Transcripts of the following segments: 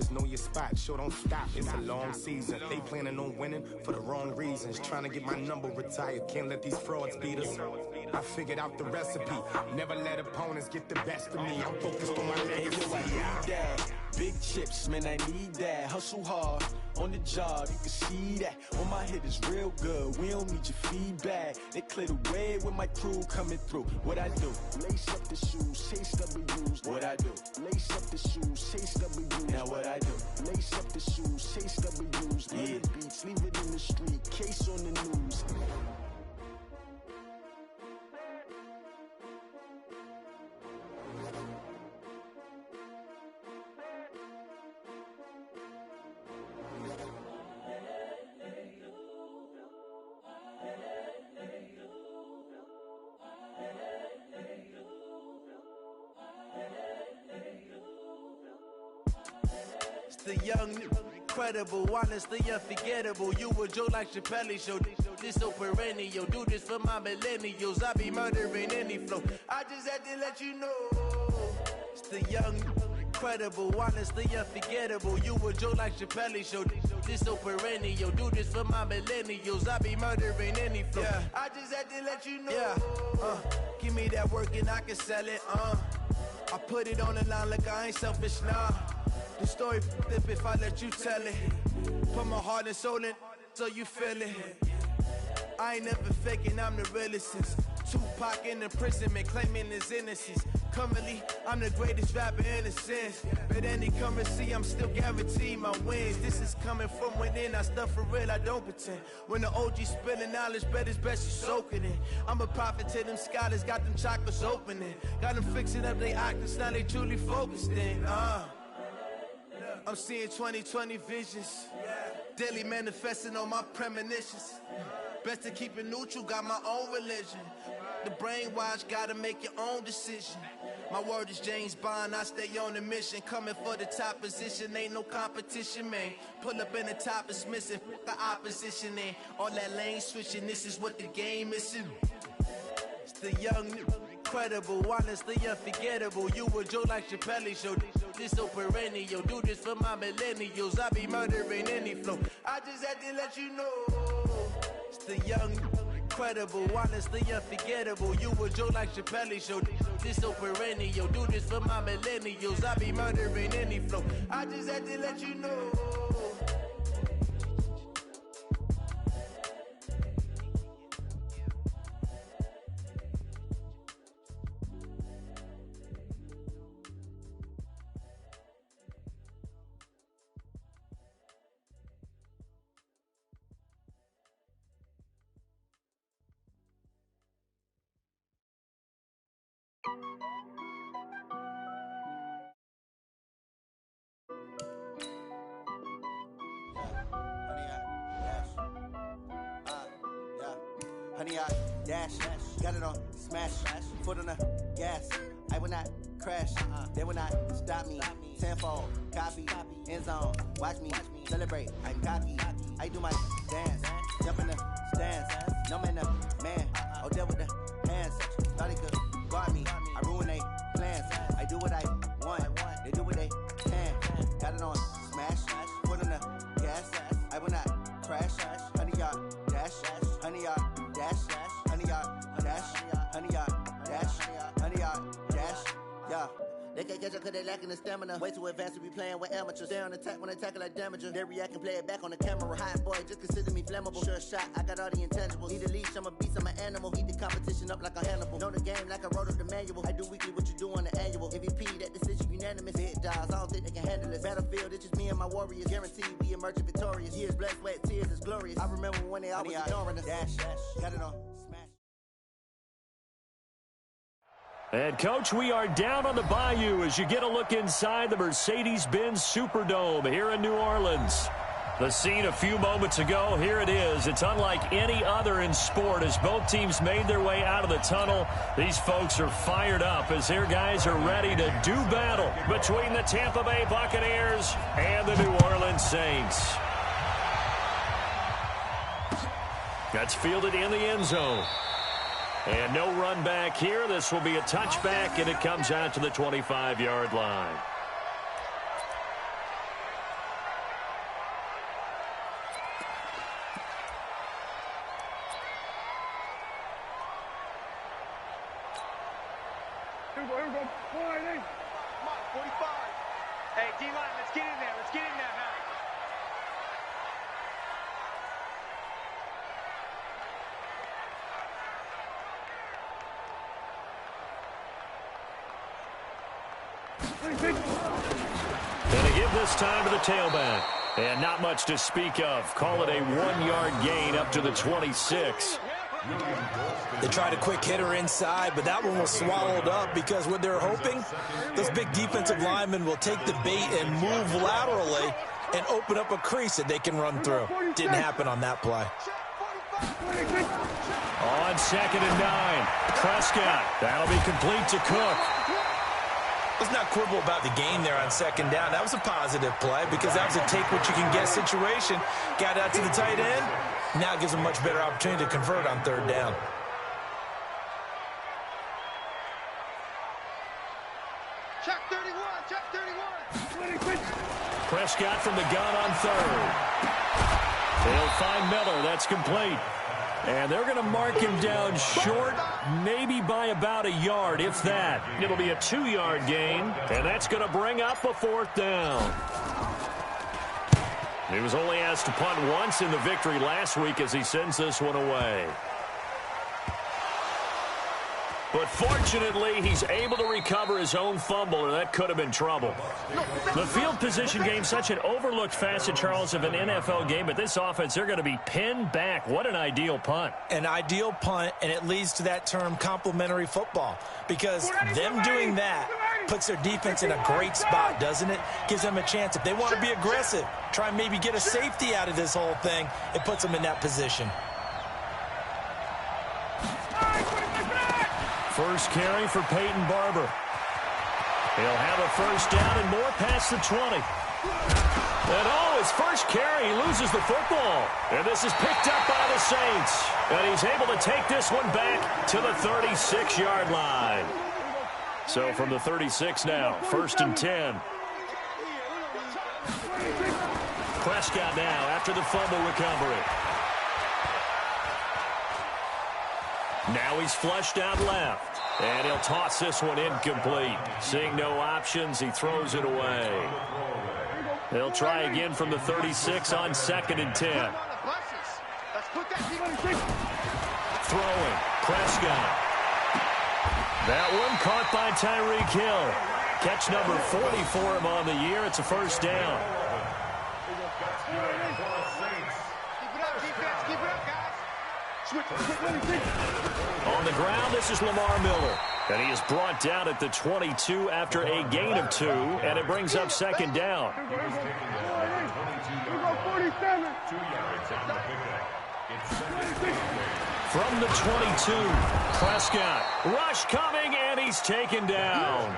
just know your spot. Sure, don't stop. It's a long season. They planning on winning for the wrong reasons. Trying to get my number retired. Can't let these frauds beat us. I figured out the recipe. Never let opponents get the best of me. I'm focused on my legacy. I need that. Big chips, man, I need that. Hustle hard on the job, you can see that. On my head is real good. We don't need your feedback. They clear the way with my crew coming through. What I do? Lace up the shoes, chase W's. What I do? Lace up the shoes, chase W's. Now what I do? Lace up the shoes, chase W's. Yeah. Beats, leave it in the street. Case on the news. The young, incredible, honestly unforgettable. You a Joe like Chappelle show. This so perennial. Do this for my millennials. I be murdering any flow. I just had to let you know. It's the young, incredible, honestly unforgettable. You a Joe like Chappelle show. This so perennial. Do this for my millennials. I be murdering any flow. Yeah. I just had to let you know. Yeah. Give me that work and I can sell it. I put it on the line like I ain't selfish, nah. The story flip if I let you tell it. Put my heart and soul in so you feel it. I ain't never faking, I'm the realest since Tupac in imprisonment, claiming his innocence. Currently, I'm the greatest rapper in a sense. But any currency, I'm still guaranteed my wins. This is coming from within, I stuff for real, I don't pretend. When the OG spilling knowledge, bet it's best you soak it in. I'm a prophet to them scholars, got them chakras opening. Got them fixing up they octaves, now they truly focused in. I'm seeing 2020 visions, daily manifesting on my premonitions. Best to keep it neutral, got my own religion. The brainwash, gotta make your own decision. My word is James Bond, I stay on the mission. Coming for the top position, ain't no competition, man. Pull up in the top, it's missing, the opposition in. All that lane switching, this is what the game is. It's the young, incredible, honestly unforgettable. You a Joe like Chappelle show. This so perennial. Do this for my millennials. I be murdering any flow. I just had to let you know. It's the young, incredible, honestly unforgettable. You a Joe like Chappelle show. This so perennial. Do this for my millennials. I be murdering any flow. I just had to let you know. Honey, I dash, got it on smash, foot on the gas. I will not crash, they will not stop me. Tenfold, copy, end zone, watch me celebrate. I'm cocky, I do my dance, jump in the stands. No man, the man, oh, there with the hands. Thought he could guard me, I ruin they plans. I do what I want, they do what they can. Got it on smash, foot on the gas. I will not crash, honey, y'all dash, honey, y'all dash, honey, y'all dash, honey, y'all dash, honey, y'all dash, yeah. They can't catch up cause they lacking the stamina. Way too advanced to be playing with amateurs. Stay on attack when they tackle like damager. They react and play it back on the camera. Hot boy, just consider me flammable. Sure shot, I got all the intangibles. Need a leash, I'm a beast, I'm an animal. Heat the competition up like a Hannibal. Know the game like I wrote up the manual. I do weekly what you do on the annual. MVP, that decision unanimous. Hit dials, I don't think they can handle this. Battlefield, it's just me and my warriors. Guaranteed we emerging victorious. Years, blood, sweat, tears, is glorious. I remember when they always ignoring us. Dash, got it on. And, Coach, we are down on the bayou as you get a look inside the Mercedes-Benz Superdome here in New Orleans. The scene a few moments ago, here it is. It's unlike any other in sport as both teams made their way out of the tunnel. These folks are fired up as their guys are ready to do battle between the Tampa Bay Buccaneers and the New Orleans Saints. That's fielded in the end zone. And no run back here. This will be a touchback, and it comes out to the 25-yard line. Hey, D-line, let's get in there. Let's get in there, Harry. Going to give this time to the tailback. And not much to speak of. Call it a 1-yard gain up to the 26. They tried a quick hitter inside, but that one was swallowed up because what they're hoping, those big defensive linemen will take the bait and move laterally and open up a crease that they can run through. Didn't happen on that play. On 2nd and 9, Prescott. That'll be complete to Cook. Let's not quibble about the game there on 2nd down. That was a positive play because that was a take-what-you-can-get situation. Got out to the tight end. Now it gives them much better opportunity to convert on 3rd down. Check 31, check 31. Prescott from the gun on 3rd. They'll find Miller. That's complete. And they're going to mark him down short, maybe by about a yard, if that. It'll be a 2-yard gain, and that's going to bring up a 4th down. He was only asked to punt once in the victory last week as he sends this one away. But fortunately, he's able to recover his own fumble, or that could have been trouble. The field position game, such an overlooked facet, Charles, of an NFL game. But this offense, they're going to be pinned back. What an ideal punt. An ideal punt, and it leads to that term complementary football. Because them doing that puts their defense in a great spot, doesn't it? Gives them a chance. If they want to be aggressive, try and maybe get a safety out of this whole thing, it puts them in that position. First carry for Peyton Barber. He'll have a 1st down and more past the 20. And his first carry, he loses the football. And this is picked up by the Saints. And he's able to take this one back to the 36-yard line. So from the 36 now, 1st and 10. Prescott now after the fumble recovery. Now he's flushed out left. And he'll toss this one incomplete. Seeing no options, he throws it away. They'll try again from the 36 on 2nd and 10. Throwing. Prescott. That one caught by Tyreek Hill. Catch number 40 for him on the year. It's a 1st down. On the ground, this is Lamar Miller. And he is brought down at the 22 after a gain of 2. And it brings up 2nd down. From the 22, Prescott. Rush coming, and he's taken down.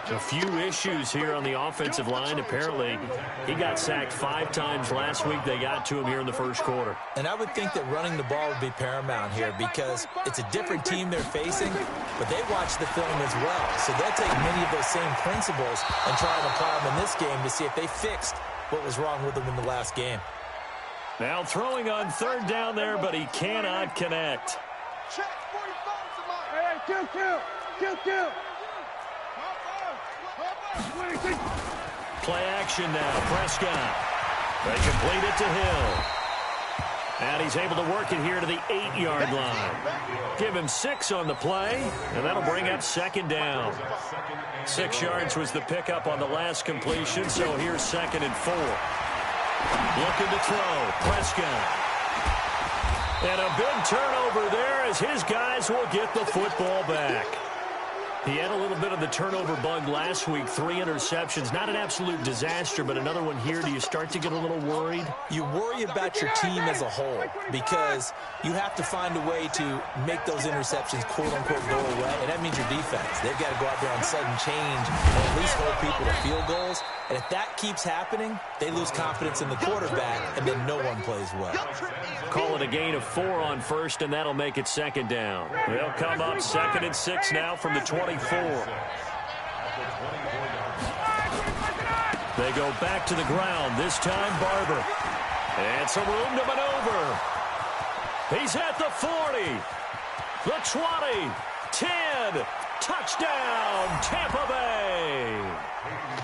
A few issues here on the offensive line. Apparently, he got sacked 5 times last week. They got to him here in the 1st quarter. And I would think that running the ball would be paramount here because it's a different team they're facing, but they watch the film as well. So they'll take many of those same principles and try and apply them in this game to see if they fixed what was wrong with them in the last game. Now throwing on 3rd down there, but he cannot connect. Check 45, kill. Play action now. Prescott. They complete it to Hill. And he's able to work it here to the 8-yard line. Give him 6 on the play, and that'll bring up 2nd down. 6 yards was the pickup on the last completion, so here's 2nd and 4. Looking to throw. Prescott. And a big turnover there as his guys will get the football back. He had a little bit of the turnover bug last week, 3 interceptions. Not an absolute disaster, but another one here. Do you start to get a little worried? You worry about your team as a whole because you have to find a way to make those interceptions, quote-unquote, go away, and that means your defense. They've got to go out there on sudden change and at least hold people to field goals. And if that keeps happening, they lose confidence in the quarterback, and then no one plays well. Call it a gain of 4 on 1st, and that'll make it 2nd down. They'll come up 2nd and 6 now from the 24. They go back to the ground, this time Barber. And some room to maneuver. He's at the 40, the 20, 10, Touchdown, Tampa Bay!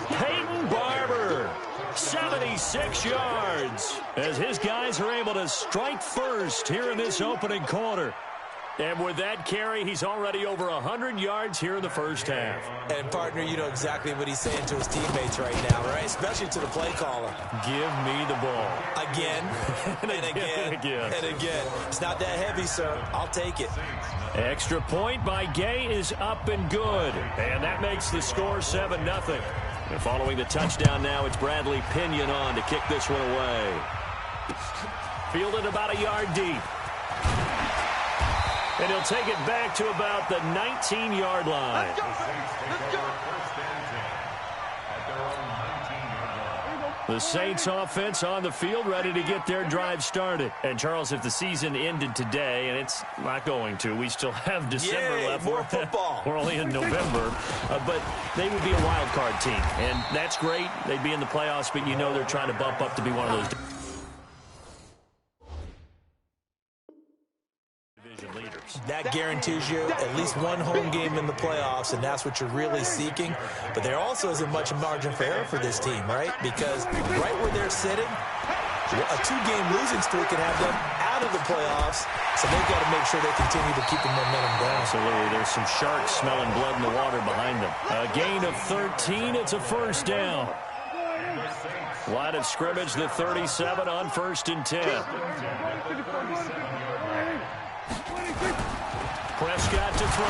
Peyton Barber, 76 yards, as his guys are able to strike first here in this opening quarter. And with that carry, he's already over 100 yards here in the first half. And, partner, you know exactly what he's saying to his teammates right now, right? Especially to the play caller. Give me the ball. Again, and again, and again. It's not that heavy, sir. I'll take it. Extra point by Gay is up and good. And that makes the score 7-0. And following the touchdown now, it's Bradley Pinion on to kick this one away. Fielded about a yard deep. And he'll take it back to about the 19-yard line. Let's go. The Saints offense on the field, ready to get their drive started. And, Charles, if the season ended today, and it's not going to, we still have December left. More football. We're only in November. But they would be a wild card team. And that's great. They'd be in the playoffs, but you know they're trying to bump up to be one of those that guarantees you at least one home game in the playoffs, and that's what you're really seeking. But there also isn't much margin for error for this team, right? Because right where they're sitting, a two-game losing streak can have them out of the playoffs, so they've got to make sure they continue to keep the momentum going. Absolutely. There's some sharks smelling blood in the water behind them. A gain of 13. It's a first down. Line of scrimmage, the 37 on 1st and 10. Prescott to throw.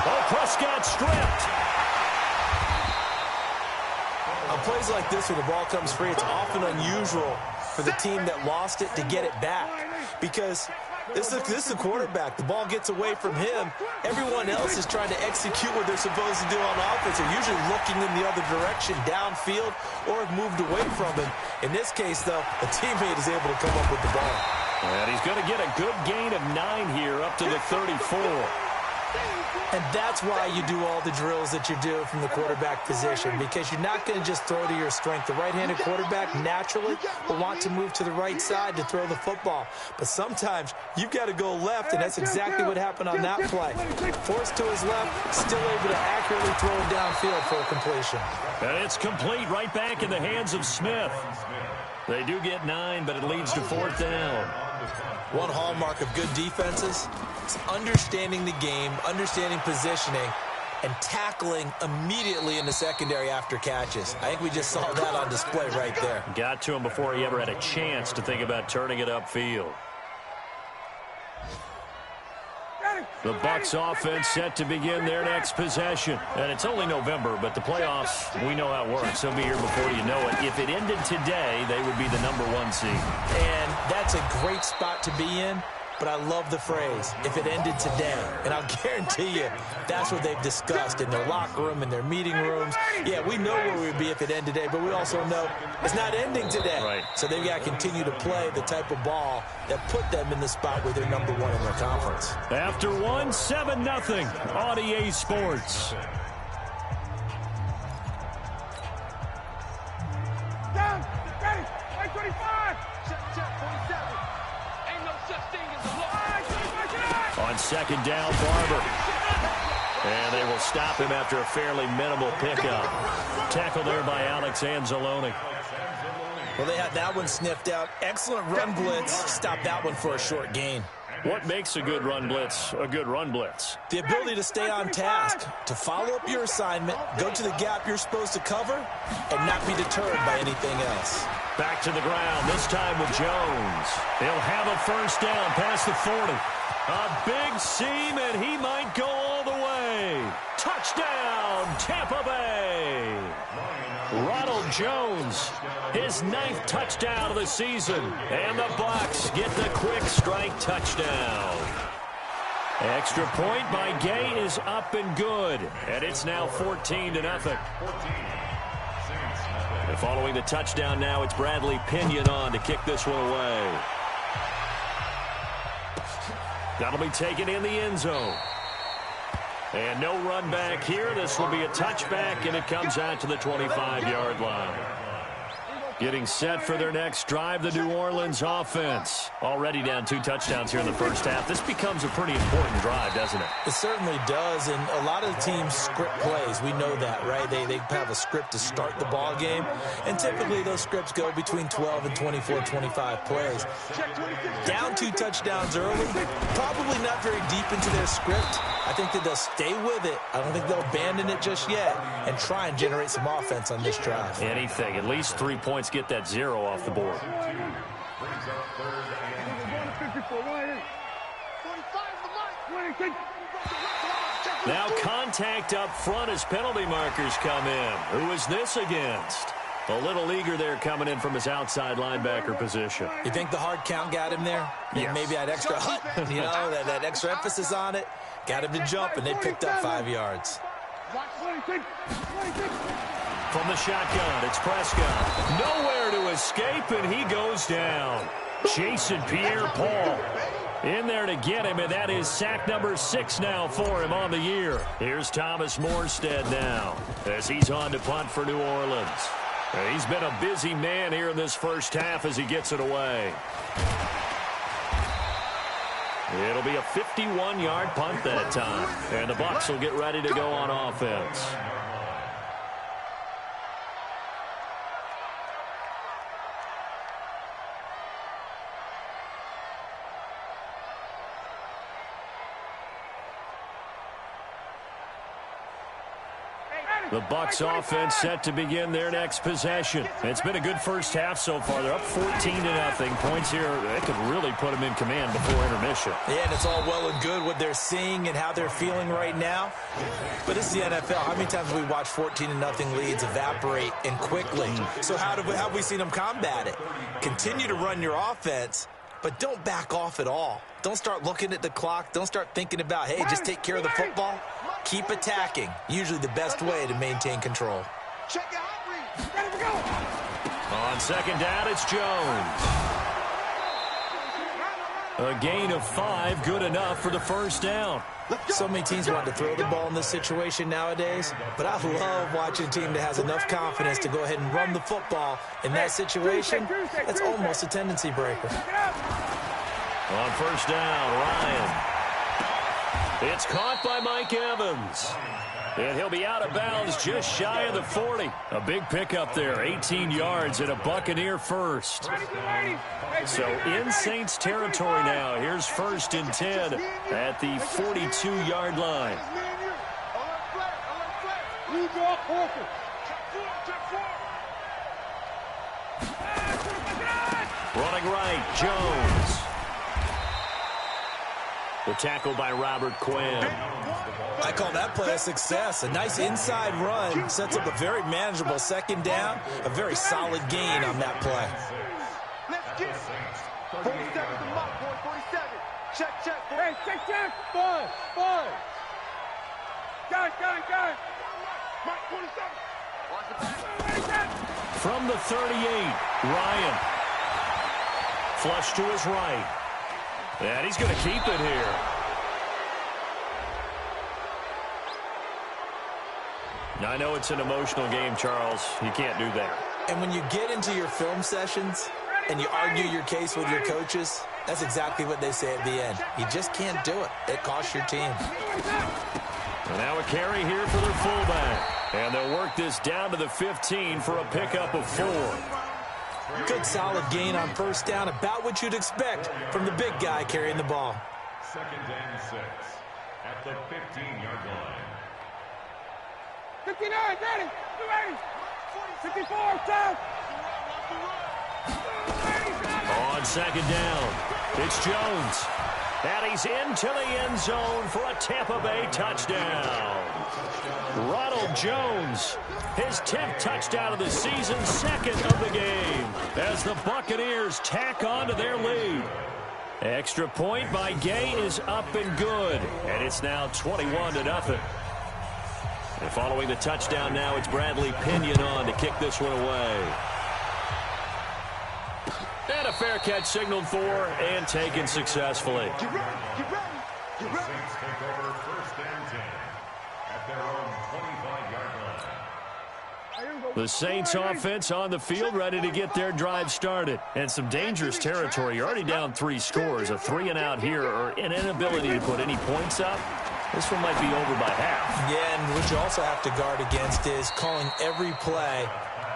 Oh, Prescott stripped. On plays like this where the ball comes free, it's often unusual for the team that lost it to get it back. Because this is the quarterback. The ball gets away from him. Everyone else is trying to execute what they're supposed to do on offense. They're usually looking in the other direction, downfield, or have moved away from him. In this case, though, a teammate is able to come up with the ball. And he's going to get a good gain of 9 here, up to the 34. And that's why you do all the drills that you do from the quarterback position, because you're not going to just throw to your strength. The right-handed quarterback naturally will want to move to the right side to throw the football. But sometimes you've got to go left, and that's exactly what happened on that play. Forced to his left, still able to accurately throw it downfield for a completion. And it's complete, right back in the hands of Smith. They do get 9, but it leads to 4th down. One hallmark of good defenses is understanding the game, understanding positioning, and tackling immediately in the secondary after catches. I think we just saw that on display right there. Got to him before he ever had a chance to think about turning it upfield. The Bucs offense set to begin their next possession. And it's only November, but the playoffs, we know how it works. They'll be here before you know it. If it ended today, they would be the #1 seed. And that's a great spot to be in. But I love the phrase, if it ended today. And I'll guarantee you, that's what they've discussed in their locker room, in their meeting rooms. Yeah, we know where we'd be if it ended today, but we also know it's not ending today. Right. So they've got to continue to play the type of ball that put them in the spot where they're #1 in their conference. After 1, 7-0 on EA Sports. Down, ready, 25. Check, 47. Ain't no such thing as a look. On 2nd down, Barber. And they will stop him after a fairly minimal pickup. Tackle there by Alex Anzalone. Well, they had that one sniffed out. Excellent run blitz. Stop that one for a short gain. What makes a good run blitz a good run blitz? The ability to stay on task, to follow up your assignment, go to the gap you're supposed to cover, and not be deterred by anything else. Back to the ground, this time with Jones. He'll have a first down past the 40. A big seam, and he might go all the way. Touchdown, Tampa Bay. Ronald Jones, his 9th touchdown of the season. And the Bucs get the quick strike touchdown. Extra point by Gay is up and good. And it's now 14-0. And following the touchdown now, it's Bradley Pinion on to kick this one away. That'll be taken in the end zone. And no run back here. This will be a touchback, and it comes out to the 25-yard line. Getting set for their next drive, the New Orleans offense. Already down 2 touchdowns here in the first half. This becomes a pretty important drive, doesn't it? It certainly does, and a lot of the teams script plays. We know that, right? They have a script to start the ball game, and typically those scripts go between 12 and 24, 25 plays. Down 2 touchdowns early, probably not very deep into their script. I think that they'll stay with it. I don't think they'll abandon it just yet and try and generate some offense on this drive. Anything. At least 3 points. Get that 0 off the board. Now contact up front as penalty markers come in. Who is this against? A little eager there coming in from his outside linebacker position. You think the hard count got him there? Yes. Maybe that extra that extra emphasis on it. Got him to jump, and they picked up 5 yards. From the shotgun, it's Prescott. Nowhere to escape, and he goes down. Jason Pierre-Paul in there to get him, and that is sack number 6 now for him on the year. Here's Thomas Morstead now as he's on to punt for New Orleans. He's been a busy man here in this first half as he gets it away. It'll be a 51-yard punt that time, and the Bucs will get ready to go on offense. The Bucs offense set to begin their next possession. It's been a good first half so far. They're up 14-0. Points here, they could really put them in command before intermission. Yeah, and it's all well and good what they're seeing and how they're feeling right now. But it's the NFL. How many times have we watched 14-0 leads evaporate and quickly? So how have we seen them combat it? Continue to run your offense, but don't back off at all. Don't start looking at the clock. Don't start thinking about, hey, just take care of the football. Keep attacking. Usually the best way to maintain control. On second down, it's Jones. A gain of 5, good enough for the first down. So many teams want to throw the ball in this situation nowadays, but I love watching a team that has enough confidence to go ahead and run the football in that situation. That's almost a tendency breaker. On first down, Ryan. It's caught by Mike Evans. And he'll be out of bounds just shy of the 40. A big pickup there, 18 yards and a Buccaneer first. So in Saints territory now. Here's 1st and 10 at the 42-yard line. Running right, Jones. The tackle by Robert Quinn. I call that play a success. A nice inside run sets up a very manageable second down. A very solid gain on that play. Let's get 47 to Mike, boy, 47. Check. Hey, check. 5. Guys. Mike, 47. From the 38, Ryan. Flush to his right. And he's going to keep it here. Now, I know it's an emotional game, Charles. You can't do that. And when you get into your film sessions and you argue your case with your coaches, that's exactly what they say at the end. You just can't do it. It costs your team. And now a carry here for their fullback. And they'll work this down to the 15 for a pickup of 4. Good solid gain on first down, about what you'd expect from the big guy carrying the ball. 2nd and 6 at the 15-yard line. 59, ready, 54, south. On second down, it's Jones. And he's into the end zone for a Tampa Bay touchdown. Ronald Jones, his 10th touchdown of the season, 2nd of the game, as the Buccaneers tack on to their lead. Extra point by Gay is up and good, and it's now 21-0. And following the touchdown now, it's Bradley Pinion on to kick this one away. And a fair catch signaled for and taken successfully. Get ready. The Saints take over 1st and 10 at their own 25-yard line. The Saints offense on the field, ready to get their drive started. And some dangerous territory. You're already down 3 scores. A 3-and-out here, or an inability to put any points up. This one might be over by half. Yeah, and what you also have to guard against is calling every play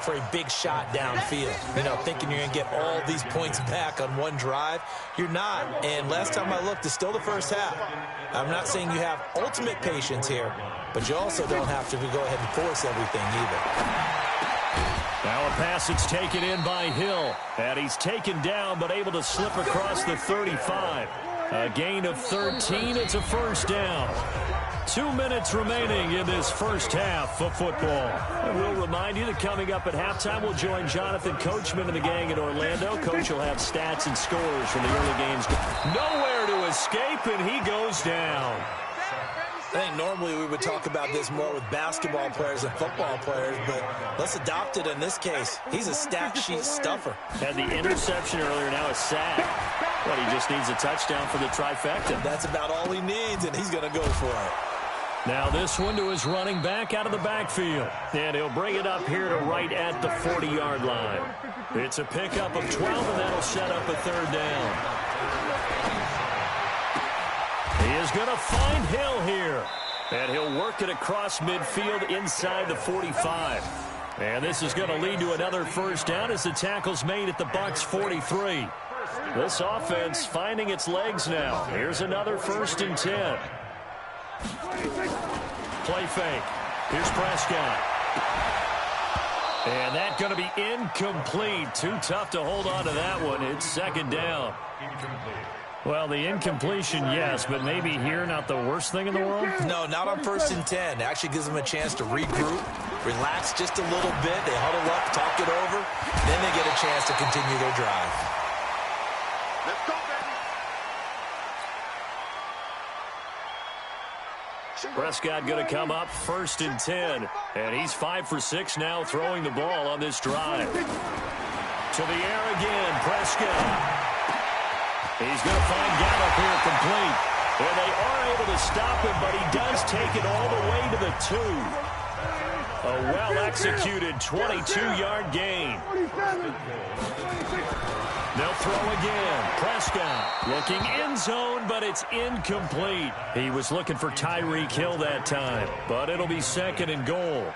for a big shot downfield. You know, thinking you're going to get all these points back on one drive. You're not. And last time I looked, it's still the first half. I'm not saying you have ultimate patience here, but you also don't have to go ahead and force everything either. Now a pass that's taken in by Hill. And he's taken down, but able to slip across the 35. A gain of 13. It's a first down. 2 minutes remaining in this first half of football. And we'll remind you that coming up at halftime, we'll join Jonathan Coachman and the gang in Orlando. Coach will have stats and scores from the early games. Nowhere to escape, and he goes down. I think normally we would talk about this more with basketball players and football players, but let's adopt it in this case. He's a stat sheet stuffer. Had the interception earlier, now a sack. But he just needs a touchdown for the trifecta. That's about all he needs, and he's going to go for it. Now this one to his running back out of the backfield. And he'll bring it up here to right at the 40-yard line. It's a pickup of 12, and that'll set up a third down. He is going to find Hill here. And he'll work it across midfield inside the 45. And this is going to lead to another first down as the tackle's made at the Bucs 43. This offense finding its legs now. Here's another 1st and 10. Play fake. Here's Prescott. And that's going to be incomplete. Too tough to hold on to that one. It's second down. Well, the incompletion, yes, but maybe here not the worst thing in the world? No, not on 1st and 10. It actually gives them a chance to regroup, relax just a little bit. They huddle up, talk it over. Then they get a chance to continue their drive. Let's go, baby. Prescott going to come up 1st and 10. And he's 5 for 6 now throwing the ball on this drive. To the air again, Prescott. He's going to find Gallup here complete. And they are able to stop him, but he does take it all the way to the 2. A well-executed 22-yard gain. They'll throw again. Prescott looking end zone, but it's incomplete. He was looking for Tyreek Hill that time, but it'll be 2nd and goal.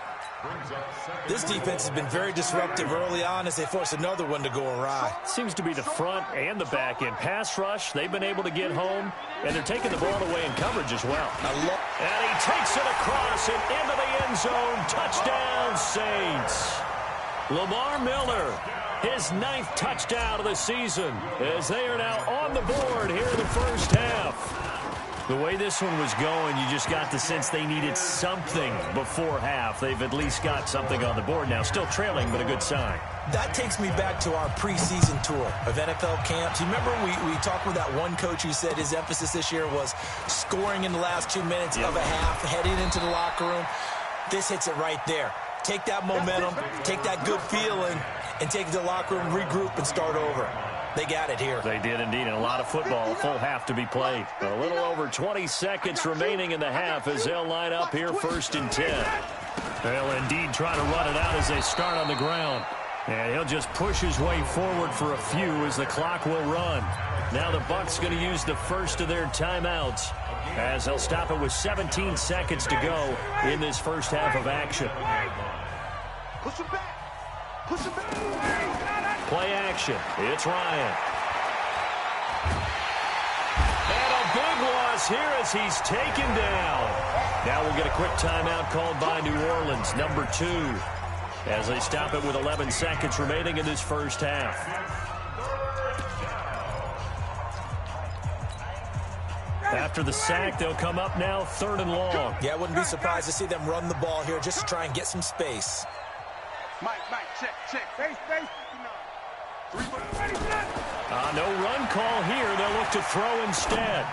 This defense has been very disruptive early on as they force another one to go awry. Seems to be the front and the back end. Pass rush, they've been able to get home, and they're taking the ball away in coverage as well. And he takes it across and into the end zone. Touchdown, Saints. Lamar Miller, his 9th touchdown of the season, as they are now on the board here in the first half. The way this one was going, you just got the sense they needed something before half. They've at least got something on the board now. Still trailing, but a good sign. That takes me back to our preseason tour of NFL camps. You remember we talked with that one coach who said his emphasis this year was scoring in the last 2 minutes of a half, heading into the locker room. This hits it right there. Take that momentum, take that good feeling, and take it to the locker room, regroup, and start over. They got it here. They did indeed, and a lot of football, a full half to be played. A little over 20 seconds remaining in the half as they'll line up here 1st and 10. They'll indeed try to run it out as they start on the ground. And he'll just push his way forward for a few as the clock will run. Now the Bucs going to use the first of their timeouts as they'll stop it with 17 seconds to go in this first half of action. Push it back. Push it back. Play action. It's Ryan. And a big loss here as he's taken down. Now we'll get a quick timeout called by New Orleans, number 2, as they stop it with 11 seconds remaining in this first half. After the sack, they'll come up now 3rd and long. Yeah, I wouldn't be surprised to see them run the ball here just to try and get some space. Mike, check. Face. No run call here. They'll look to throw instead.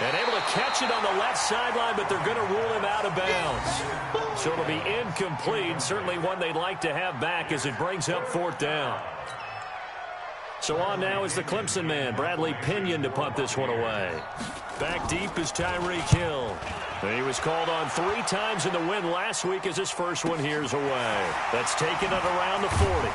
And able to catch it on the left sideline, but they're going to rule him out of bounds. So it'll be incomplete. Certainly one they'd like to have back as it brings up 4th down. So on now is the Clemson man, Bradley Pinion, to punt this one away. Back deep is Tyreek Hill. He was called on 3 times in the win last week as his first one here's away. That's taken it around the 40.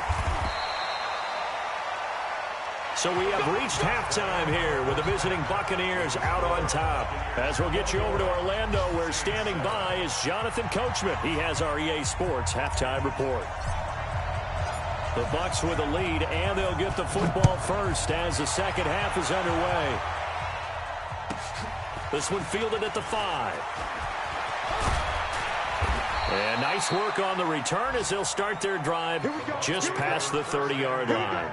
So we have reached halftime here with the visiting Buccaneers out on top. As we'll get you over to Orlando, where standing by is Jonathan Coachman. He has our EA Sports halftime report. The Bucs with a lead, and they'll get the football first as the second half is underway. This one fielded at the 5. And nice work on the return as they'll start their drive just past the 30-yard line.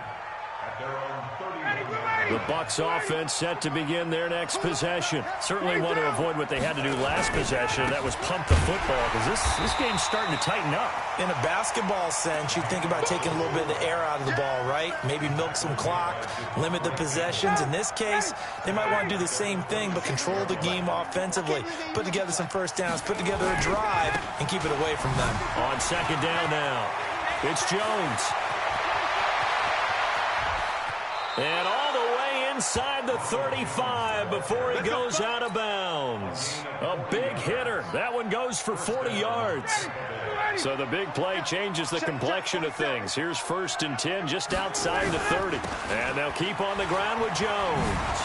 The Bucs offense set to begin their next possession. Certainly want to avoid what they had to do last possession. That was pump the football, because this game's starting to tighten up. In a basketball sense, you think about taking a little bit of the air out of the ball, right? Maybe milk some clock, limit the possessions. In this case, they might want to do the same thing, but control the game offensively. Put together some first downs, put together a drive, and keep it away from them. On second down now, it's Jones. And all the way inside the 35 before he goes out of bounds. A big hitter. That one goes for 40 yards. So the big play changes the complexion of things. Here's 1st and 10 just outside the 30. And they'll keep on the ground with Jones.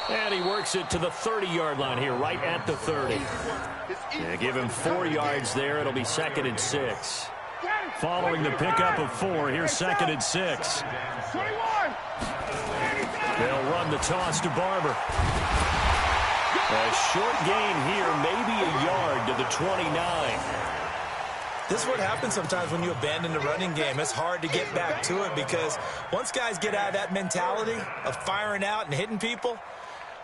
And he works it to the 30-yard line here, right at the 30. Yeah, give him 4 yards there. It'll be 2nd and 6. Following the pickup of 4, here's 2nd and 6. They'll run the toss to Barber. A short gain here, maybe a yard to the 29. This is what happens sometimes when you abandon the running game. It's hard to get back to it because once guys get out of that mentality of firing out and hitting people,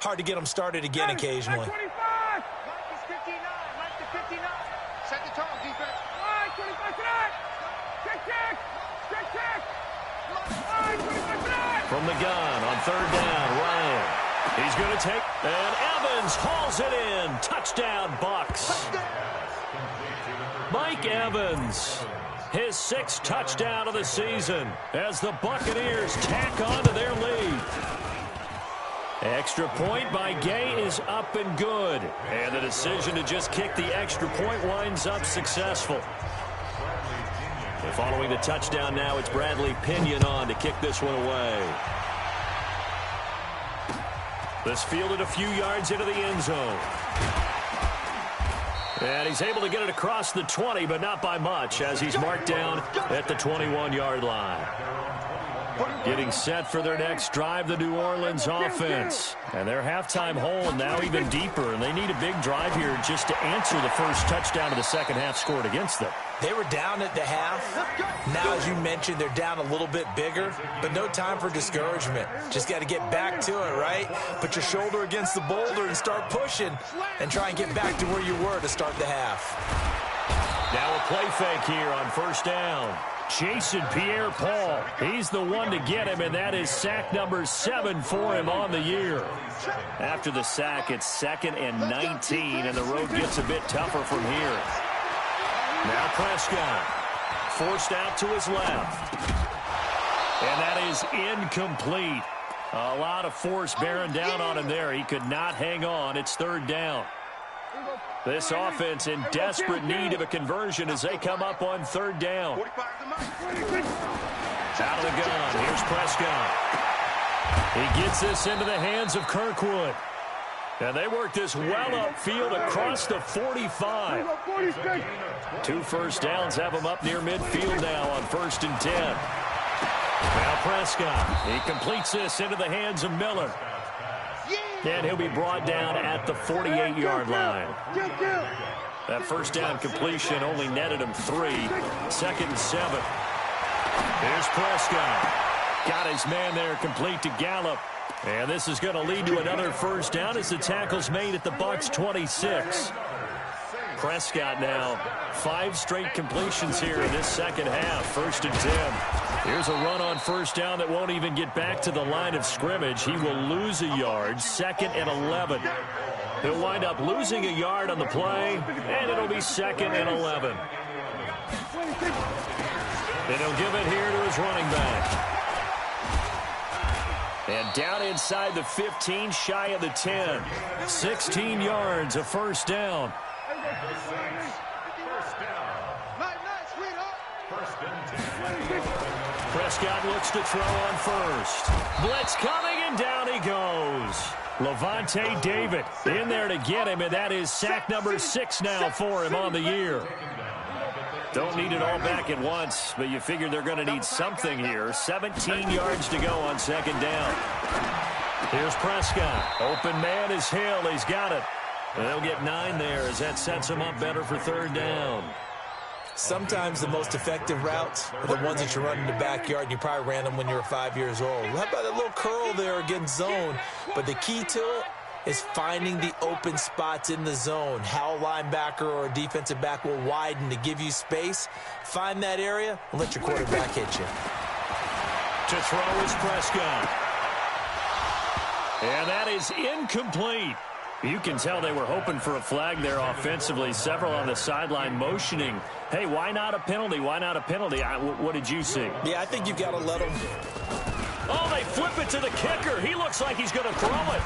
hard to get them started again occasionally. 25. Mike is 59. Mike is 59. Set the tone, defense. 25 tonight. Check. From the gun on 3rd down, Ryan. He's going to take, and Evans hauls it in. Touchdown, Bucs. Mike Evans, his 6th touchdown of the season as the Buccaneers tack on to their lead. Extra point by Gay is up and good. And the decision to just kick the extra point winds up successful. Following the touchdown now, it's Bradley Pinion on to kick this one away. This fielded a few yards into the end zone. And he's able to get it across the 20, but not by much, as he's marked down at the 21-yard line. Getting set for their next drive, the New Orleans offense. And their halftime hole now even deeper, and they need a big drive here just to answer the first touchdown of the second half scored against them. They were down at the half. Now, as you mentioned, they're down a little bit bigger, but no time for discouragement. Just got to get back to it, right? Put your shoulder against the boulder and start pushing and try and get back to where you were to start the half. Now a play fake here on 1st down. Jason Pierre-Paul, he's the one to get him, and that is sack number 7 for him on the year. After the sack, it's 2nd and 19, and the road gets a bit tougher from here. Now Prescott, forced out to his left. And that is incomplete. A lot of force bearing down on him there. He could not hang on. It's 3rd down. This offense in desperate need of a conversion as they come up on 3rd down. Out of the gun, here's Prescott. He gets this into the hands of Kirkwood. And they work this well upfield across the 45. 2 first downs have them up near midfield now on 1st and 10. Now Prescott, he completes this into the hands of Miller. And he'll be brought down at the 48-yard line. That first down completion only netted him 3. 2nd and 7. Here's Prescott. Got his man there complete to Gallup. And this is going to lead to another first down as the tackle's made at the Bucs 26. Prescott now 5 straight completions here in this second half. 1st and 10. Here's a run on 1st down that won't even get back to the line of scrimmage. He will lose a yard. 2nd and 11. He'll wind up losing a yard on the play, and it'll be 2nd and 11. And he'll give it here to his running back. And down inside the 15, shy of the 10. 16 yards, a first down. Prescott looks to throw on first. Blitz coming, and down he goes. Levante David in there to get him, and that is sack number 6 now for him on the year. Don't need it all back at once, but you figure they're going to need something here. 17 yards to go on second down. Here's Prescott. Open man is Hill. He's got it. And they'll get 9 there as that sets him up better for third down. Sometimes the most effective routes are the ones that you run in the backyard, and you probably ran them when you were 5 years old. How about that little curl there against zone? But the key to it is finding the open spots in the zone. How a linebacker or a defensive back will widen to give you space. Find that area and let your quarterback hit you. To throw is Prescott. And that is incomplete. You can tell they were hoping for a flag there offensively. Several on the sideline motioning, hey, why not a penalty? Why not a penalty? What did you see? Yeah, I think you've got to let them. Oh, they flip it to the kicker. He looks like he's going to throw it.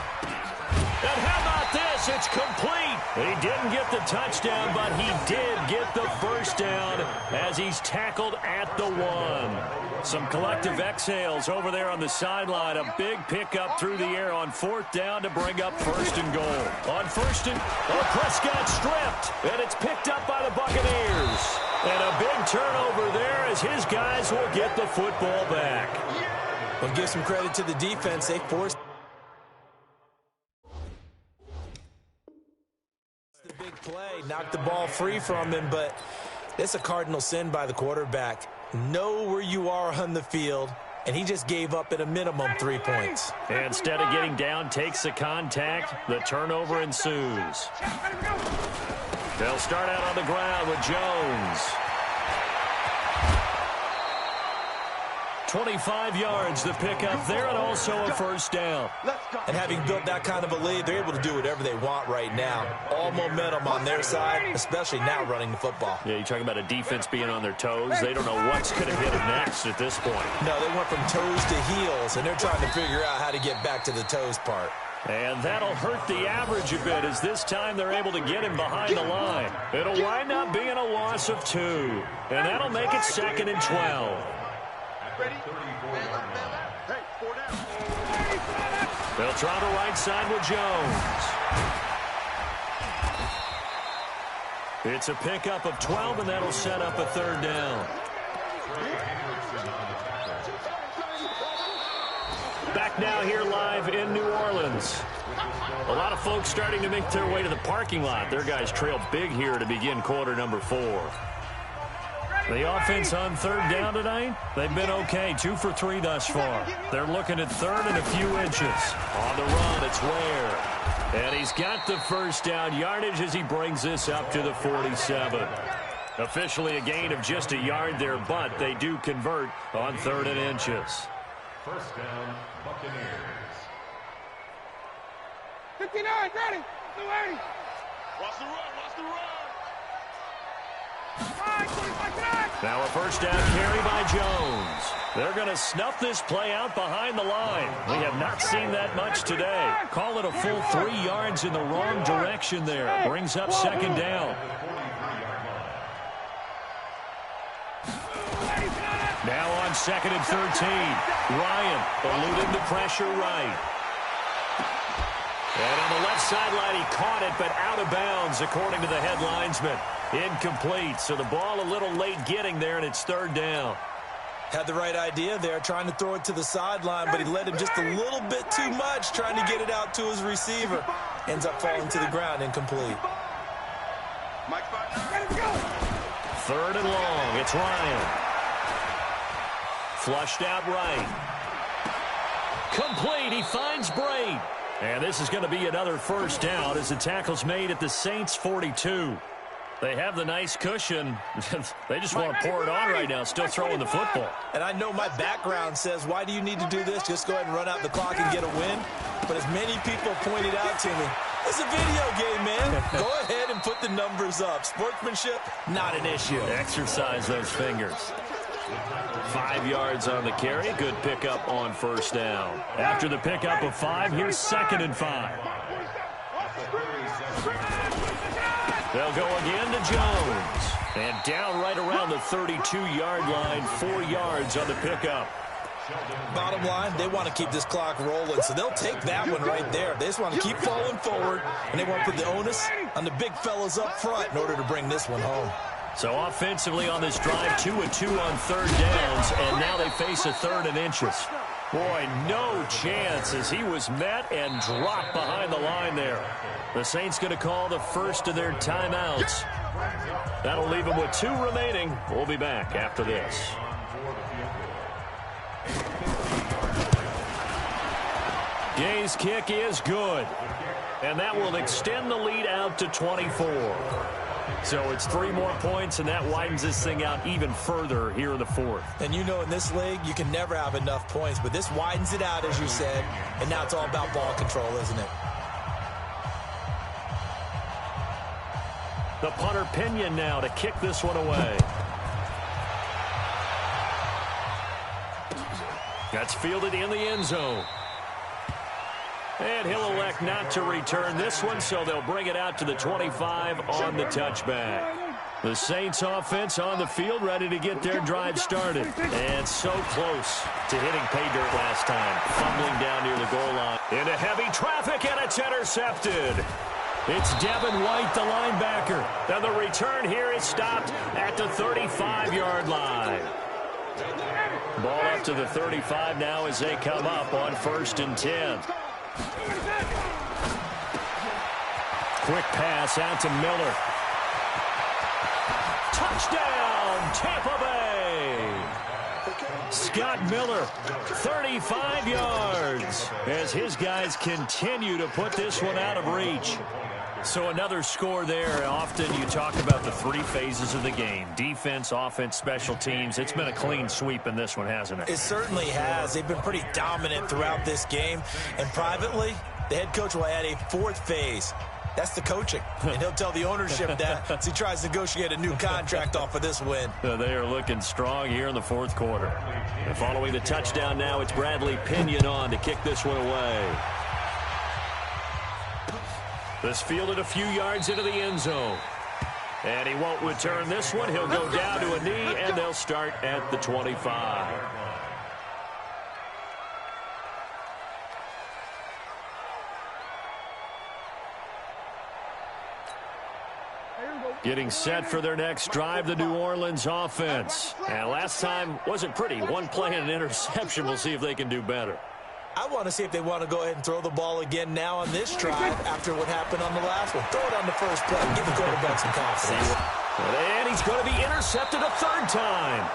And how about this? It's complete. He didn't get the touchdown, but he did get the first down as he's tackled at the 1. Some collective exhales over there on the sideline. A big pickup through the air on 4th down to bring up 1st and goal. On 1st and... Oh, Prescott stripped, and it's picked up by the Buccaneers. And a big turnover there as his guys will get the football back. Well, give some credit to the defense. They forced the big play, knocked the ball free from him, but it's a cardinal sin by the quarterback. Know where you are on the field, and he just gave up at a minimum 3 points. And instead of getting down, takes the contact. The turnover ensues. They'll start out on the ground with Jones. 25 yards the pickup there, and also a first down. And having built that kind of a lead, they're able to do whatever they want right now. All momentum on their side, especially now running the football. Yeah, you're talking about a defense being on their toes. They don't know what's going to hit them next at this point. No, they went from toes to heels, and they're trying to figure out how to get back to the toes part. And that'll hurt the average a bit as this time they're able to get him behind the line. It'll wind up being a loss of 2. And that'll make it 2nd and 12. Ready? Hey, 4 down. They'll try the right side with Jones. It's a pickup of 12, and that'll set up a third down. Back now here live in New Orleans. A lot of folks starting to make their way to the parking lot. Their guys trail big here to begin quarter number 4. The offense on third down tonight, they've been okay. 2 for 3 thus far. They're looking at third and a few inches. On the run, it's Ware. And he's got the first down yardage as he brings this up to the 47. Officially a gain of just a yard there, but they do convert on 3rd and inches. First down, Buccaneers. 59, ready. 280. Watch the run, watch the run. Now a first down carry by Jones. They're going to snuff this play out behind the line. We have not seen that much today. Call it a full 3 yards in the wrong direction there. Brings up 2nd down. Now on 2nd and 13. Ryan eluding the pressure right. And on the left sideline, he caught it, but out of bounds, according to the head linesman. Incomplete, so the ball a little late getting there, and it's 3rd down. Had the right idea there, trying to throw it to the sideline, but he led him just a little bit too much, trying to get it out to his receiver. Ends up falling to the ground, incomplete. 3rd and long, it's Ryan. Flushed out right. Complete, he finds Braid. And this is going to be another first down as the tackle's made at the Saints' 42. They have the nice cushion. They just want to pour it on right now, still throwing the football. And I know my background says, why do you need to do this? Just go ahead and run out the clock and get a win. But as many people pointed out to me, it's a video game, man. Go ahead and put the numbers up. Sportsmanship, not an issue. Exercise those fingers. 5 yards on the carry. Good pickup on first down. After the pickup of 5, here's 2nd and 5. They'll go again to Jones. And down right around the 32-yard line, 4 yards on the pickup. Bottom line, they want to keep this clock rolling, so they'll take that one right there. They just want to keep falling forward, and they want to put the onus on the big fellas up front in order to bring this one home. So offensively on this drive, 2 of 2 on third downs, and now they face a 3rd and inches. Boy, no chance as he was met and dropped behind the line there. The Saints going to call the first of their timeouts. That'll leave them with 2 remaining. We'll be back after this. Gay's kick is good, and that will extend the lead out to 24. So it's 3 more points, and that widens this thing out even further here in the 4th. And you know in this league, you can never have enough points, but this widens it out, as you said, and now it's all about ball control, isn't it? The punter Pinion now to kick this one away. That's fielded in the end zone. And he'll elect not to return this one, so they'll bring it out to the 25 on the touchback. The Saints offense on the field, ready to get their drive started. And so close to hitting pay dirt last time. Fumbling down near the goal line. Into heavy traffic, and it's intercepted. It's Devin White, the linebacker. And the return here is stopped at the 35-yard line. Ball up to the 35 now as they come up on 1st and 10. Quick pass out to Miller. Touchdown, Tampa Bay. Scott Miller, 35 yards, as his guys continue to put this one out of reach. So another score there. Often you talk about the 3 phases of the game. Defense, offense, special teams. It's been a clean sweep in this one, hasn't it? It certainly has. They've been pretty dominant throughout this game. And privately, the head coach will add a 4th phase. That's the coaching. And he'll tell the ownership that as he tries to negotiate a new contract off of this win. They are looking strong here in the 4th quarter. And following the touchdown now, it's Bradley Pinion on to kick this one away. This fielded a few yards into the end zone. And he won't return this one. He'll go down to a knee, and they'll start at the 25. Getting set for their next drive, the New Orleans offense. And last time wasn't pretty. 1 play and an interception. We'll see if they can do better. I want to see if they want to go ahead and throw the ball again now on this drive after what happened on the last one. Throw it on the first play and give the quarterback some confidence. And he's going to be intercepted a 3rd time.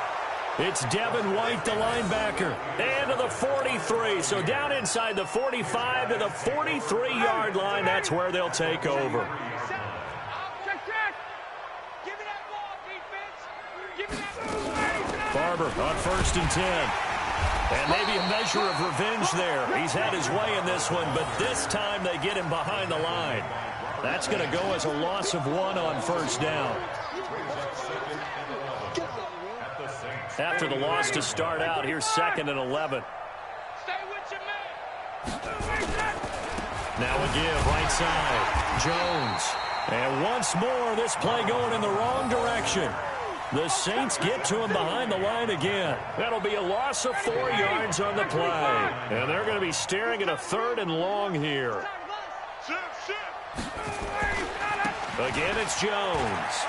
It's Devin White, the linebacker, and to the 43. So down inside the 45 to the 43-yard line. That's where they'll take over. Barber on 1st and 10. And maybe a measure of revenge there. He's had his way in this one, but this time they get him behind the line. That's going to go as a loss of 1 on 1st down. After the loss to start out, here's 2nd and 11. Now a give, right side. Jones. And once more, this play going in the wrong direction. The Saints get to him behind the line again. That'll be a loss of 4 yards on the play. And they're going to be staring at a 3rd and long here. Again, it's Jones.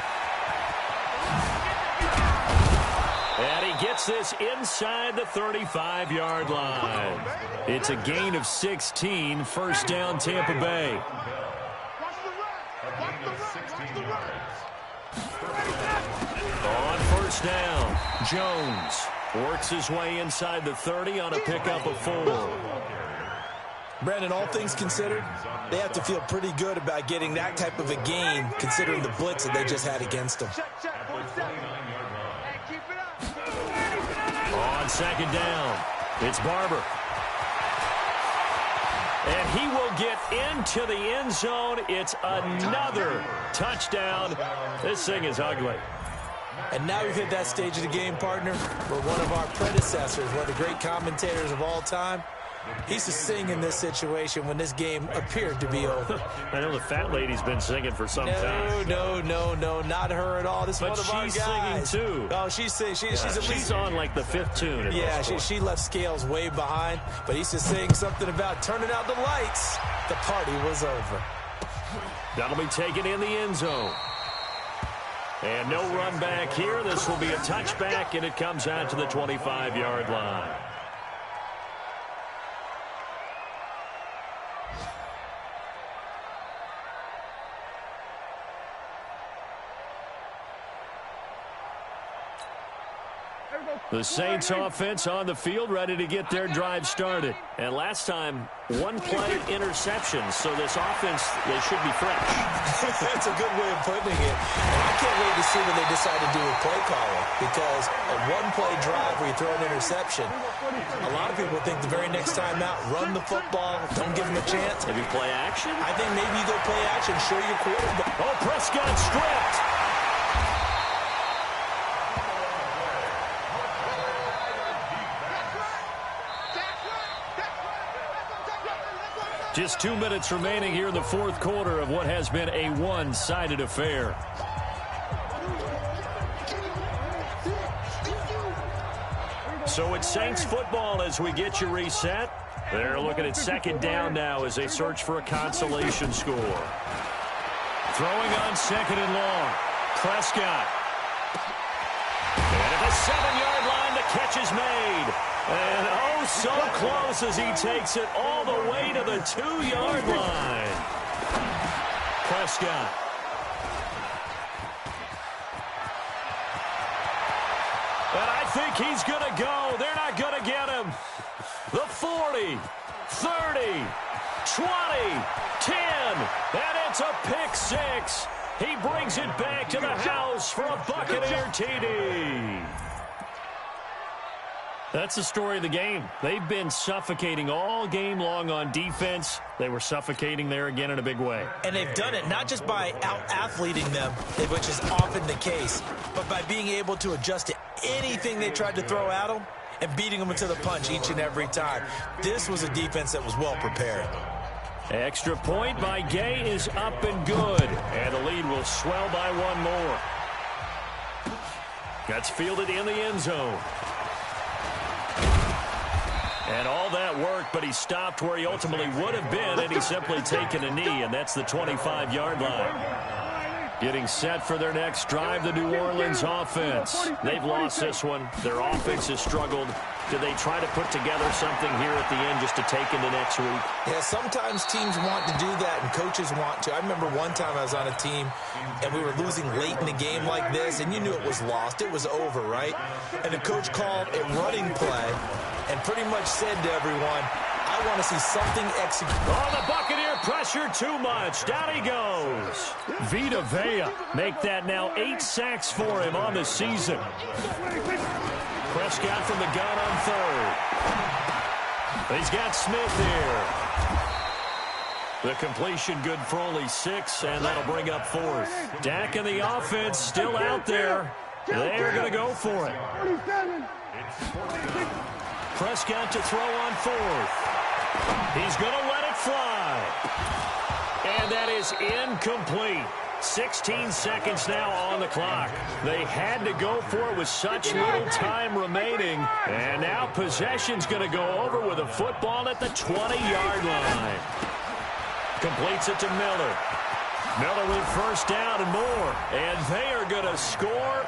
And he gets this inside the 35-yard line. It's a gain of 16, 1st down Tampa Bay. On 1st down, Jones works his way inside the 30 on a pickup of 4. Brandon, all things considered, they have to feel pretty good about getting that type of a gain considering the blitz that they just had against them. On 2nd down, it's Barber. And he will get into the end zone. It's another touchdown. This thing is ugly. And now we've hit that stage of the game, partner, where one of our predecessors, one of the great commentators of all time, he used to sing in this situation when this game appeared to be over. I know the fat lady's been singing for some time. No, not her at all. This is one of our guys. But she's singing, too. Oh, she's on, like, the fifth tune. Yeah, she left Scales way behind, but he used to sing something about turning out the lights. The party was over. That'll be taken in the end zone. And no run back here. This will be a touchback, and it comes out to the 25-yard line. The Saints offense on the field, ready to get their drive started. And last time, one-play interception. So this offense, they should be fresh. That's a good way of putting it. And I can't wait to see what they decide to do with play calling. Because a one-play drive where you throw an interception, a lot of people think the very next time out, run the football, don't give them a chance. Maybe play action? I think maybe you go play action, show your quarterback. Oh, Prescott stripped. Just 2 minutes remaining here in the fourth quarter of what has been a one-sided affair. So it's Saints football as we get you reset. They're looking at second down now as they search for a consolation score. Throwing on second and long. Prescott. And at the 7-yard line, the catch is made. And oh, so close as he takes it all the way to the 2-yard line. Prescott. And I think he's going to go. They're not going to get him. The 40, 30, 20, 10, and it's a pick six. He brings it back to the house for a Buccaneer TD. That's the story of the game. They've been suffocating all game long on defense. They were suffocating there again in a big way. And they've done it not just by out-athleting them, which is often the case, but by being able to adjust to anything they tried to throw at them and beating them to the punch each and every time. This was a defense that was well prepared. Extra point by Gay is up and good. And the lead will swell by one more. That's fielded in the end zone. And all that worked, but he stopped where he ultimately would have been, and he's simply taken a knee, and that's the 25-yard line. Getting set for their next drive, the New Orleans offense. They've lost this one. Their offense has struggled. Do they try to put together something here at the end just to take into next week? Yeah, sometimes teams want to do that, and coaches want to. I remember one time I was on a team, and we were losing late in the game like this, and you knew it was lost. It was over, right? And the coach called a running play and pretty much said to everyone, I want to see something executed. Oh, the Buccaneer pressure too much. Down he goes. Vita Vea make that now 8 sacks for him on the season. Prescott from the gun on third. He's got Smith here. The completion good for only 6, and that'll bring up fourth. Dak and the offense still out there. They're going to go for it. Prescott to throw on fourth. He's going to let it fly. And that is incomplete. 16 seconds now on the clock. They had to go for it with such little time remaining. And now possession's going to go over with a football at the 20-yard line. Completes it to Miller. Miller with first down and more. And they are going to score